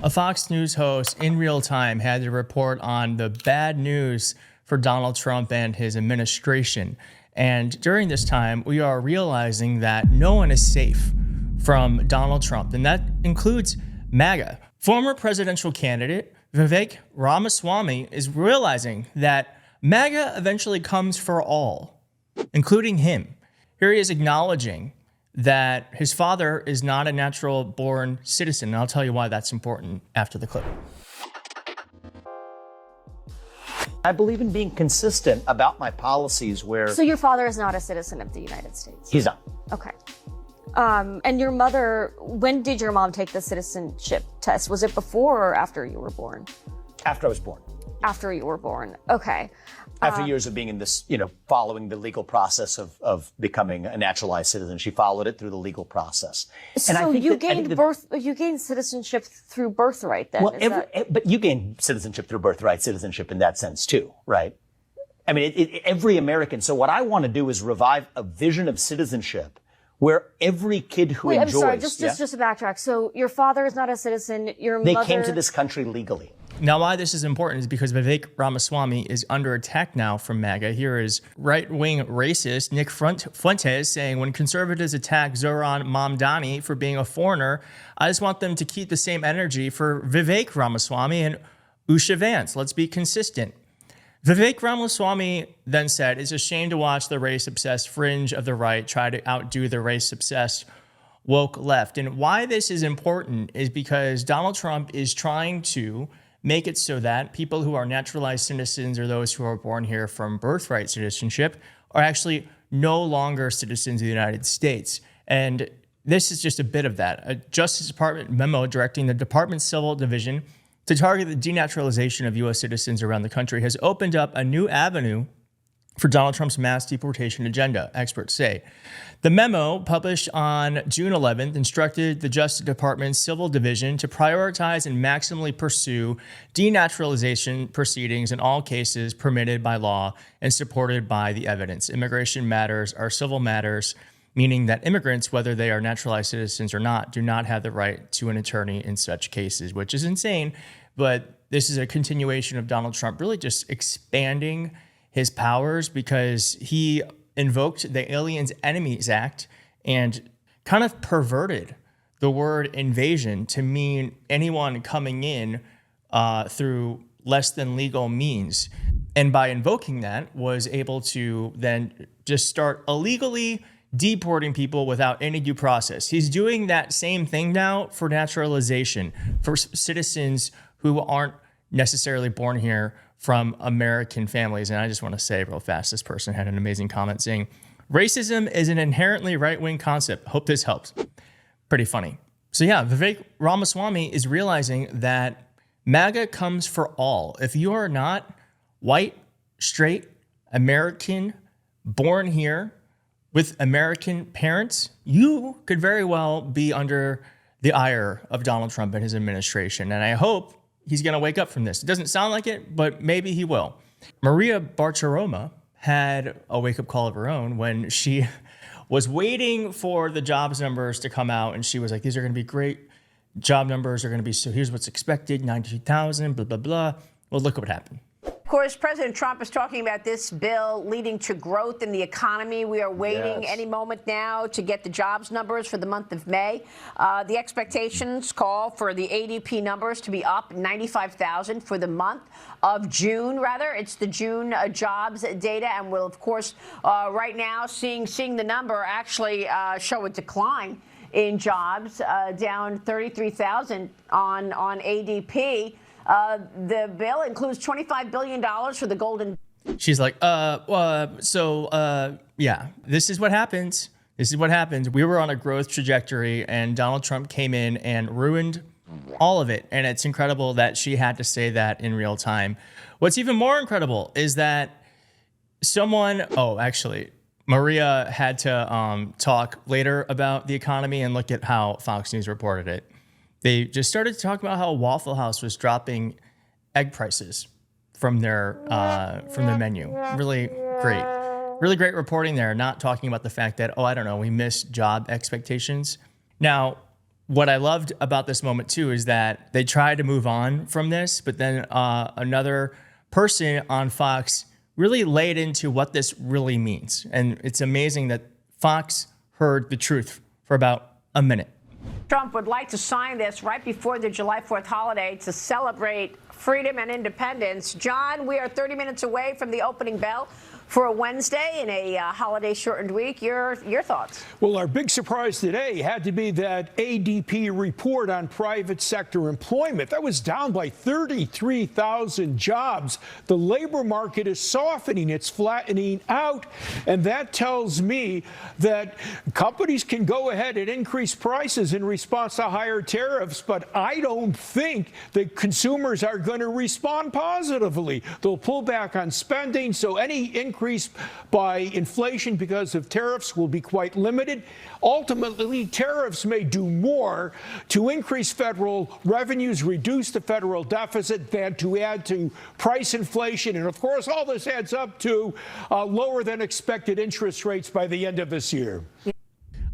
A Fox News host in real time had to report on the bad news for Donald Trump and his administration. And during this time, we are realizing that no one is safe from Donald Trump, and that includes MAGA. Former presidential candidate Vivek Ramaswamy is realizing that MAGA eventually comes for all, including him. Here he is acknowledging that his father is not a natural-born citizen, and I'll tell you why that's important after the clip. I believe in being consistent about my policies where... So your father is not a citizen of the United States? He's not. Okay. And your mother, when did your mom take the citizenship test? Was it before or after you were born? After I was born. After you were born. Okay. After years of being in this, following the legal process of becoming a naturalized citizen, she followed it through the legal process. And so you gained citizenship through birthright then? Well, but you gain citizenship through birthright citizenship in that sense too, right? I mean, every American. So what I want to do is revive a vision of citizenship where every kid who enjoys... I'm sorry, just to backtrack. So your father is not a citizen, your mother... They came to this country legally. Now, why this is important is because Vivek Ramaswamy is under attack now from MAGA. Here is right-wing racist Nick Fuentes saying, when conservatives attack Zoran Mamdani for being a foreigner, I just want them to keep the same energy for Vivek Ramaswamy and Usha Vance. Let's be consistent. Vivek Ramaswamy then said, it's a shame to watch the race-obsessed fringe of the right try to outdo the race-obsessed woke left. And why this is important is because Donald Trump is trying to make it so that people who are naturalized citizens or those who are born here from birthright citizenship are actually no longer citizens of the United States. And this is just a bit of that. A Justice Department memo directing the Department's Civil Division to target the denaturalization of U.S. citizens around the country has opened up a new avenue for Donald Trump's mass deportation agenda, experts say. The memo, published on June 11th, instructed the Justice Department's Civil Division to prioritize and maximally pursue denaturalization proceedings in all cases permitted by law and supported by the evidence. Immigration matters are civil matters, meaning that immigrants, whether they are naturalized citizens or not, do not have the right to an attorney in such cases, which is insane. But this is a continuation of Donald Trump really just expanding his powers because he invoked the Aliens Enemies Act and kind of perverted the word invasion to mean anyone coming in through less than legal means. And by invoking that, was able to then just start illegally deporting people without any due process. He's doing that same thing now for naturalization, for citizens who aren't necessarily born here from American families. And I just want to say real fast, this person had an amazing comment saying, racism is an inherently right-wing concept. Hope this helps. Pretty funny. So yeah, Vivek Ramaswamy is realizing that MAGA comes for all. If you are not white, straight, American, born here with American parents, you could very well be under the ire of Donald Trump and his administration. And I hope he's going to wake up from this. It doesn't sound like it, but maybe he will. Maria Bartiromo had a wake-up call of her own when she was waiting for the jobs numbers to come out, and she was like, these are going to be great. Job numbers are going to be, so here's what's expected, 92,000, blah, blah, blah. Well, look at what happened. Of course, President Trump is talking about this bill leading to growth in the economy. We are waiting any moment now to get the jobs numbers for the month of May. The expectations call for the ADP numbers to be up 95,000 for the month of June, rather. It's the June jobs data, and we'll, of course, right now seeing the number actually show a decline in jobs, down 33,000 on ADP. The bill includes $25 billion for the golden. She's like, yeah, this is what happens. This is what happens. We were on a growth trajectory and Donald Trump came in and ruined all of it. And it's incredible that she had to say that in real time. What's even more incredible is that Maria had to talk later about the economy and look at how Fox News reported it. They just started to talk about how Waffle House was dropping egg prices from their menu. Really great reporting there. Not talking about the fact that, we missed job expectations. Now, what I loved about this moment too is that they tried to move on from this, but then another person on Fox really laid into what this really means. And it's amazing that Fox heard the truth for about a minute. Trump would like to sign this right before the July 4th holiday to celebrate freedom and independence. John, we are 30 minutes away from the opening bell for a Wednesday in a holiday-shortened week. Your thoughts? Well, our big surprise today had to be that ADP report on private sector employment. That was down by 33,000 jobs. The labor market is softening. It's flattening out. And that tells me that companies can go ahead and increase prices in response to higher tariffs, but I don't think that consumers are going to respond positively. They'll pull back on spending, so any increase by inflation because of tariffs will be quite limited. Ultimately, tariffs may do more to increase federal revenues, reduce the federal deficit, than to add to price inflation. And of course, all this adds up to lower than expected interest rates by the end of this year.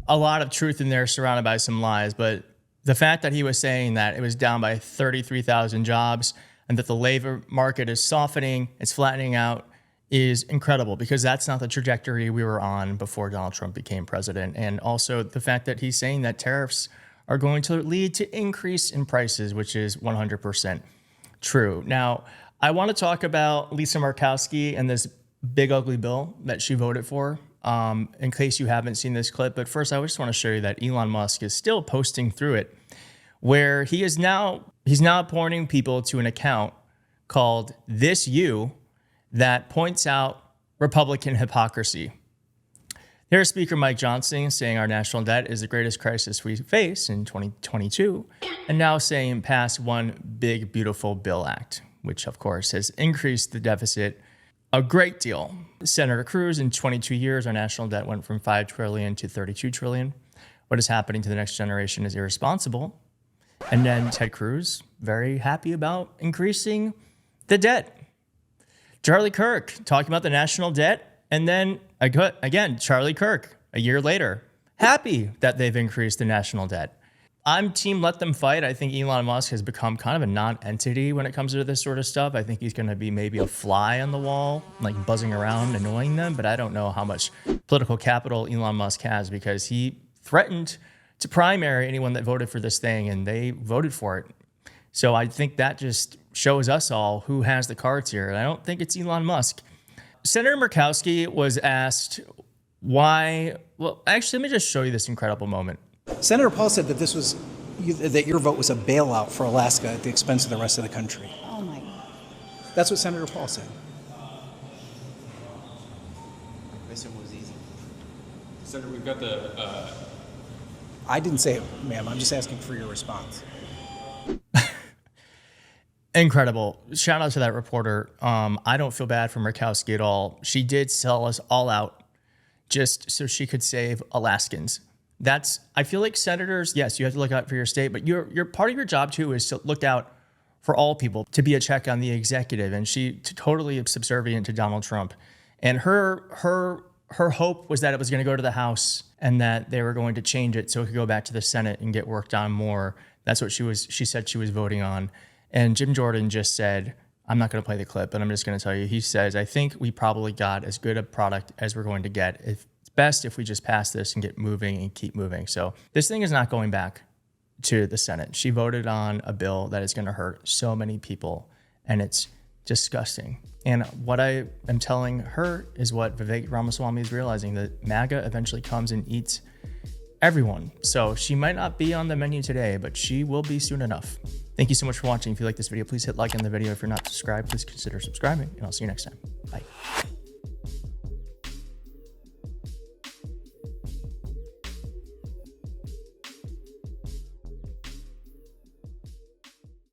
A lot of truth in there surrounded by some lies, but the fact that he was saying that it was down by 33,000 jobs and that the labor market is softening, it's flattening out, is incredible, because that's not the trajectory we were on before Donald Trump became president. And also the fact that he's saying that tariffs are going to lead to increase in prices, which is 100% true. Now, I want to talk about Lisa Murkowski and this big ugly bill that she voted for, in case you haven't seen this clip. But first, I just want to show you that Elon Musk is still posting through it, where he's now pointing people to an account called This You that points out Republican hypocrisy. There's Speaker Mike Johnson saying our national debt is the greatest crisis we face in 2022, and now saying pass one big, beautiful bill act, which of course has increased the deficit a great deal. Senator Cruz, in 22 years, our national debt went from $5 trillion to $32 trillion. What is happening to the next generation is irresponsible. And then Ted Cruz, very happy about increasing the debt. Charlie Kirk talking about the national debt, and then again, Charlie Kirk a year later, happy that they've increased the national debt. I'm team let them fight. I think Elon Musk has become kind of a non-entity when it comes to this sort of stuff. I think he's going to be maybe a fly on the wall, like buzzing around, annoying them, but I don't know how much political capital Elon Musk has, because he threatened to primary anyone that voted for this thing, and they voted for it. So I think that just shows us all who has the cards here. And I don't think it's Elon Musk. Senator Murkowski was asked why. Well, actually, let me just show you this incredible moment. Senator Paul said that that your vote was a bailout for Alaska at the expense of the rest of the country. Oh my God. That's what Senator Paul said. This one was easy. Senator, we've got the. I didn't say it, ma'am. I'm just asking for your response. Incredible. Shout out to that reporter. I don't feel bad for Murkowski at all. She did sell us all out just so she could save Alaskans. I feel like senators, yes, you have to look out for your state, but your part of your job too is to look out for all people, to be a check on the executive. And she totally subservient to Donald Trump. And her hope was that it was going to go to the House and that they were going to change it so it could go back to the Senate and get worked on more. That's what she said she was voting on. And Jim Jordan just said, I'm not going to play the clip, but I'm just going to tell you, he says, I think we probably got as good a product as we're going to get. It's best if we just pass this and get moving and keep moving. So this thing is not going back to the Senate. She voted on a bill that is going to hurt so many people, and it's disgusting. And what I am telling her is what Vivek Ramaswamy is realizing, that MAGA eventually comes and eats everyone. So she might not be on the menu today, but she will be soon enough. Thank you so much for watching. If you like this video, please hit like on the video. If you're not subscribed, please consider subscribing, and I'll see you next time. Bye.